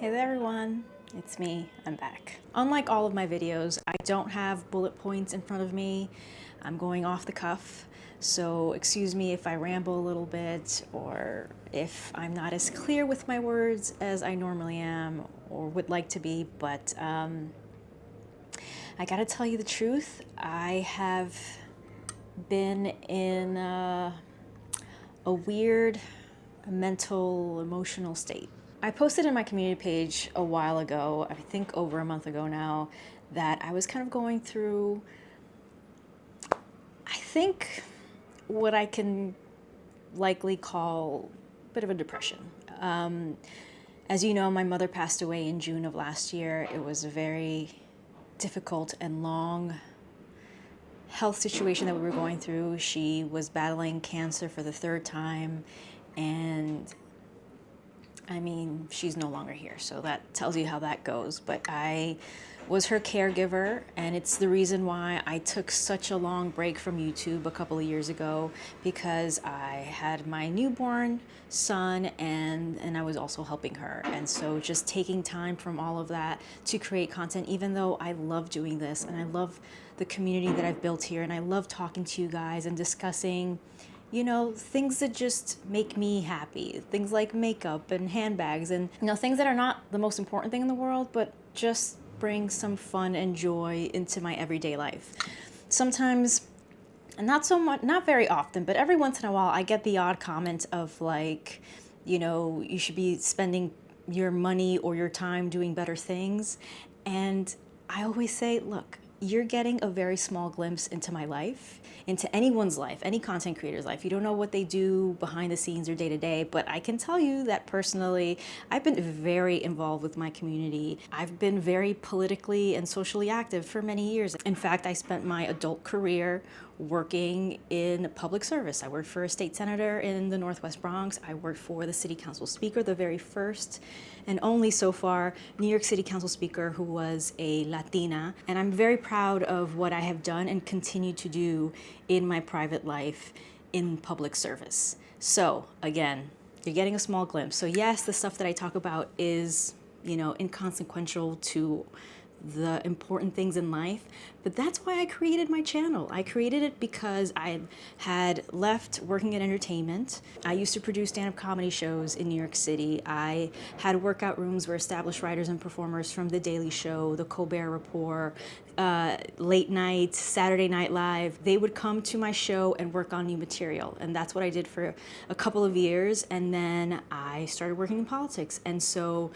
Hey there everyone, it's me, I'm back. Unlike all of my videos, I don't have bullet points in front of me. I'm going off the cuff, so excuse me if I ramble a little bit or if I'm not as clear with my words as I normally am or would like to be, but I gotta tell you the truth, I have been in a weird mental, emotional state. I posted in my community page a while ago, I think over a month ago now, that I was kind of going through, I think, what I can likely call a bit of a depression. As you know, my mother passed away in June of last year. It was a very difficult and long health situation that we were going through. She was battling cancer for the third time, and I mean, she's no longer here, so that tells you how that goes. But I was her caregiver, and it's the reason why I took such a long break from YouTube a couple of years ago, because I had my newborn son and I was also helping her. And so just taking time from all of that to create content, even though I love doing this and I love the community that I've built here, and I love talking to you guys and discussing, you know, things that just make me happy. Things like makeup and handbags and, you know, things that are not the most important thing in the world, but just bring some fun and joy into my everyday life. Sometimes, and not so much, not very often, but every once in a while, I get the odd comment of like, you know, you should be spending your money or your time doing better things. And I always say, look, you're getting a very small glimpse into my life, into anyone's life, any content creator's life. You don't know what they do behind the scenes or day to day, but I can tell you that personally, I've been very involved with my community. I've been very politically and socially active for many years. In fact, I spent my adult career working in public service. I worked for a state senator in the Northwest Bronx. I worked for the city council speaker, the very first and only so far New York City Council speaker who was a Latina. And I'm very proud of what I have done and continue to do in my private life in public service. So again, you're getting a small glimpse. So yes, the stuff that I talk about is, you know, inconsequential to the important things in life, but that's why I created my channel. I created it because I had left working in entertainment. I used to produce stand-up comedy shows in New York City. I had workout rooms where established writers and performers from The Daily Show, The Colbert Report, Late Night, Saturday Night Live, they would come to my show and work on new material. And that's what I did for a couple of years. And then I started working in politics. And so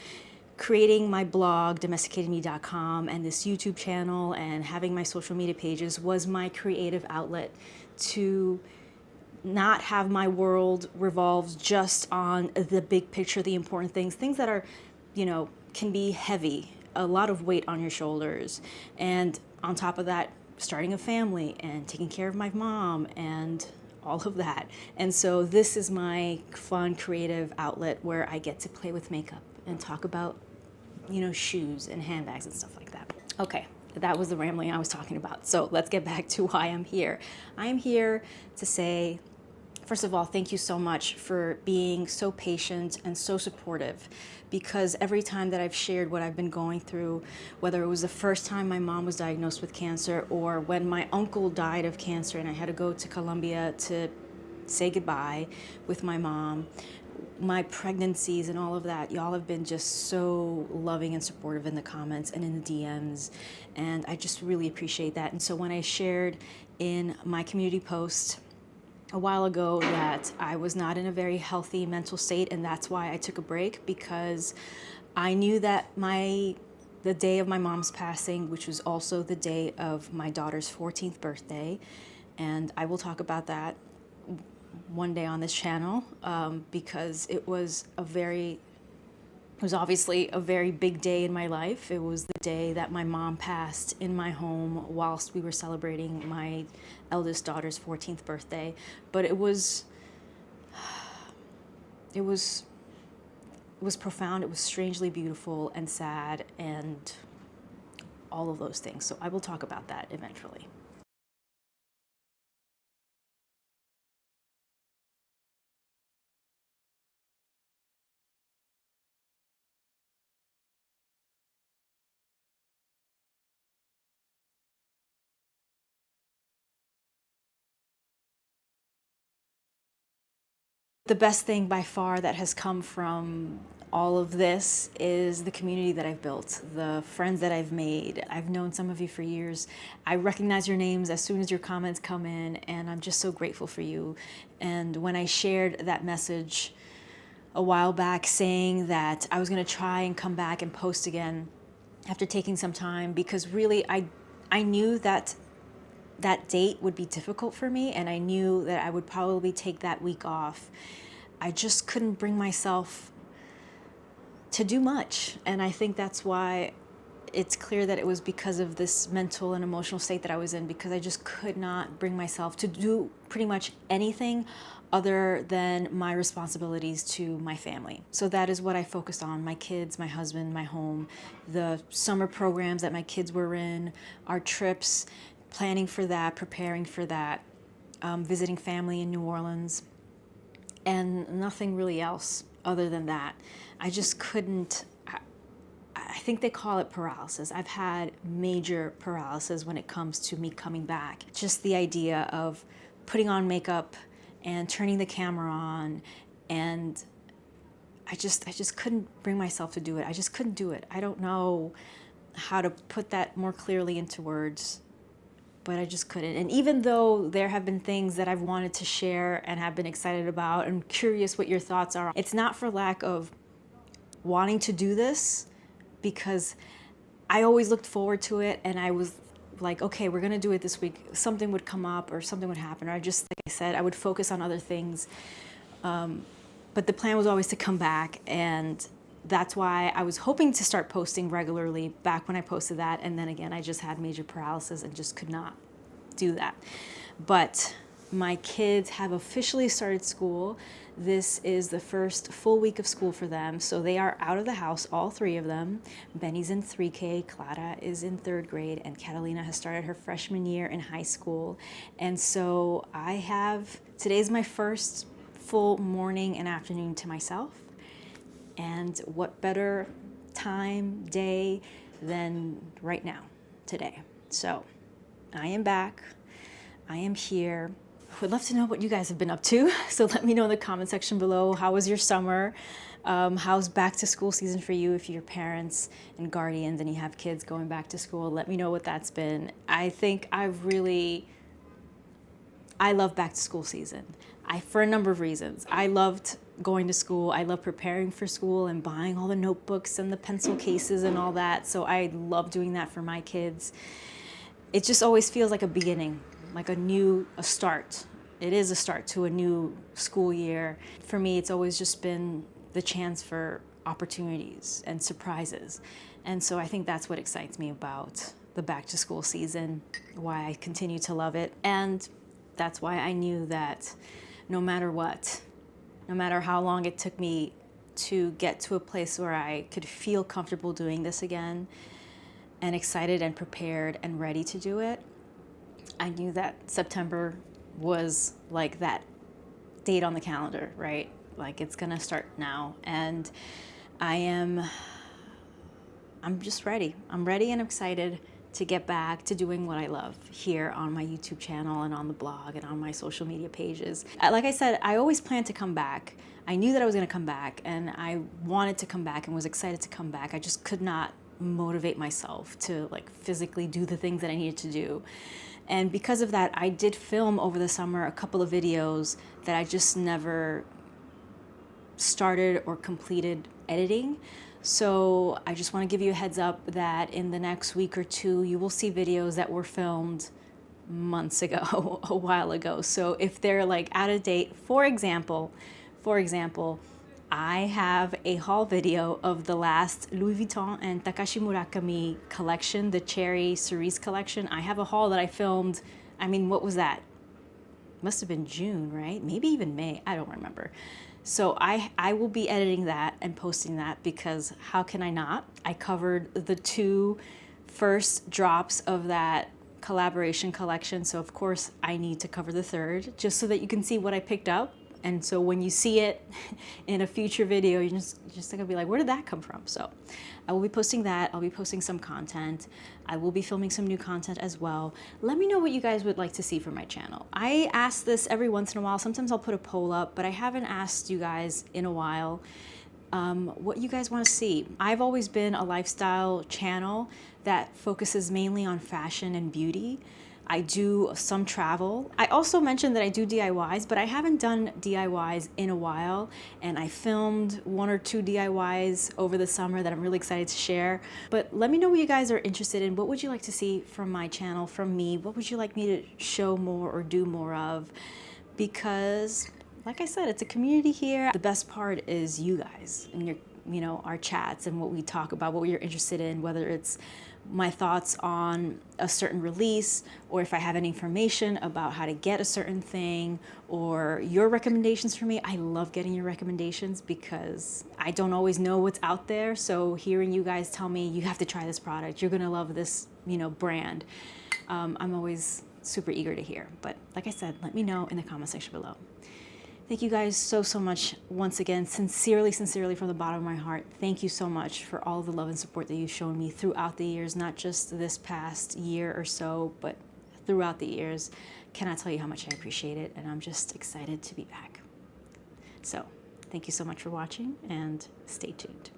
creating my blog, domesticatedme.com, and this YouTube channel and having my social media pages was my creative outlet to not have my world revolve just on the big picture, the important things, things that are, you know, can be heavy, a lot of weight on your shoulders. And on top of that, starting a family and taking care of my mom and all of that. And so this is my fun, creative outlet where I get to play with makeup and talk about, you know, shoes and handbags and stuff like that. Okay, that was the rambling I was talking about. So let's get back to why I'm here. I'm here to say, first of all, thank you so much for being so patient and so supportive, because every time that I've shared what I've been going through, whether it was the first time my mom was diagnosed with cancer or when my uncle died of cancer and I had to go to Colombia to say goodbye with my mom, my pregnancies and all of that, y'all have been just so loving and supportive in the comments and in the DMs, and I just really appreciate that. And so when I shared in my community post a while ago that I was not in a very healthy mental state, and that's why I took a break, because I knew that the day of my mom's passing, which was also the day of my daughter's 14th birthday, and I will talk about that one day on this channel, because it was obviously a very big day in my life. It was the day that my mom passed in my home whilst we were celebrating my eldest daughter's 14th birthday. But it was profound. It was strangely beautiful and sad and all of those things. So I will talk about that eventually. The best thing by far that has come from all of this is the community that I've built, the friends that I've made. I've known some of you for years. I recognize your names as soon as your comments come in, and I'm just so grateful for you. And when I shared that message a while back saying that I was going to try and come back and post again after taking some time, because really I knew that that date would be difficult for me, and I knew that I would probably take that week off. I just couldn't bring myself to do much. And I think that's why it's clear that it was because of this mental and emotional state that I was in, because I just could not bring myself to do pretty much anything other than my responsibilities to my family. So that is what I focused on: my kids, my husband, my home, the summer programs that my kids were in, our trips, planning for that, preparing for that, visiting family in New Orleans, and nothing really else other than that. I just couldn't. I think they call it paralysis. I've had major paralysis when it comes to me coming back. Just the idea of putting on makeup and turning the camera on, and I just couldn't bring myself to do it. I just couldn't do it. I don't know how to put that more clearly into words, but I just couldn't. And even though there have been things that I've wanted to share and have been excited about and curious what your thoughts are, it's not for lack of wanting to do this, because I always looked forward to it, and I was like, okay, we're gonna do it this week. Something would come up or something would happen, or I just, like I said, I would focus on other things. But the plan was always to come back, and that's why I was hoping to start posting regularly back when I posted that. And then again, I just had major paralysis and just could not do that. But my kids have officially started school. This is the first full week of school for them. So they are out of the house, all three of them. Benny's in 3K, Clara is in 3rd grade, and Catalina has started her freshman year in high school. And so today's my first full morning and afternoon to myself. And what better time, day than right now, today. So I am back. I am here. Would love to know what you guys have been up to. So let me know in the comment section below. How was your summer? How's back to school season for you if you're parents and guardians and you have kids going back to school? Let me know what that's been. I think I love back to school season. For a number of reasons. I loved going to school. I love preparing for school and buying all the notebooks and the pencil cases and all that. So I love doing that for my kids. It just always feels like a beginning, like a start. It is a start to a new school year. For me, it's always just been the chance for opportunities and surprises. And so I think that's what excites me about the back to school season, why I continue to love it. And that's why I knew that no matter what, no matter how long it took me to get to a place where I could feel comfortable doing this again and excited and prepared and ready to do it, I knew that September was like that date on the calendar, right? Like it's gonna start now. And I'm just ready. I'm ready and excited to get back to doing what I love here on my YouTube channel and on the blog and on my social media pages. Like I said, I always planned to come back. I knew that I was gonna come back, and I wanted to come back and was excited to come back. I just could not motivate myself to like physically do the things that I needed to do. And because of that, I did film over the summer a couple of videos that I just never started or completed editing. So I just want to give you a heads up that in the next week or two, you will see videos that were filmed months ago, a while ago. So if they're like out of date, for example, I have a haul video of the last Louis Vuitton and Takashi Murakami collection, the Cherry Cerise collection. I have a haul that I filmed, what was that? Must have been June, right? Maybe even May, I don't remember. So I will be editing that and posting that, because how can I not? I covered the 2 first drops of that collaboration collection, so of course I need to cover the 3rd, just so that you can see what I picked up And so when you see it in a future video, you're just gonna be like, where did that come from? So I will be posting that. I'll be posting some content. I will be filming some new content as well. Let me know what you guys would like to see from my channel. I ask this every once in a while. Sometimes I'll put a poll up, but I haven't asked you guys in a while what you guys want to see. I've always been a lifestyle channel that focuses mainly on fashion and beauty. I do some travel. I also mentioned that I do DIYs, but I haven't done DIYs in a while, and I filmed 1 or 2 DIYs over the summer that I'm really excited to share. But let me know what you guys are interested in. What would you like to see from my channel, from me? What would you like me to show more or do more of? Because, like I said, it's a community here. The best part is you guys and our chats and what we talk about, what you're interested in, whether it's my thoughts on a certain release, or if I have any information about how to get a certain thing, or your recommendations for me. I love getting your recommendations because I don't always know what's out there. So hearing you guys tell me, you have to try this product, you're gonna love this, brand. I'm always super eager to hear. But like I said, let me know in the comment section below. Thank you guys so much. Once again, sincerely from the bottom of my heart, thank you so much for all the love and support that you've shown me throughout the years, not just this past year or so, but throughout the years. Cannot tell you how much I appreciate it, and I'm just excited to be back. So, thank you so much for watching, and stay tuned.